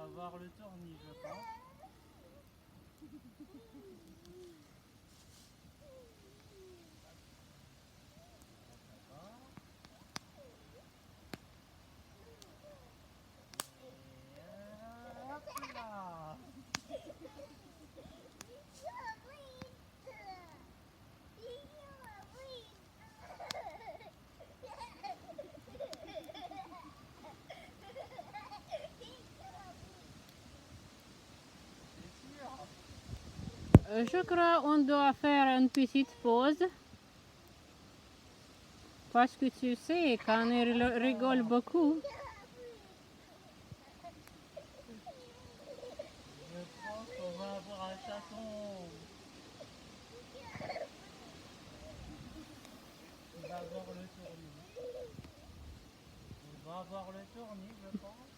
avoir le tournis, je pense. Et hop là. Je crois qu'on doit faire une petite pause. Parce que tu sais, quand il rigole beaucoup, Je pense qu'on va avoir un chaton. Il va avoir le tournis. Il va avoir le tournis, je pense.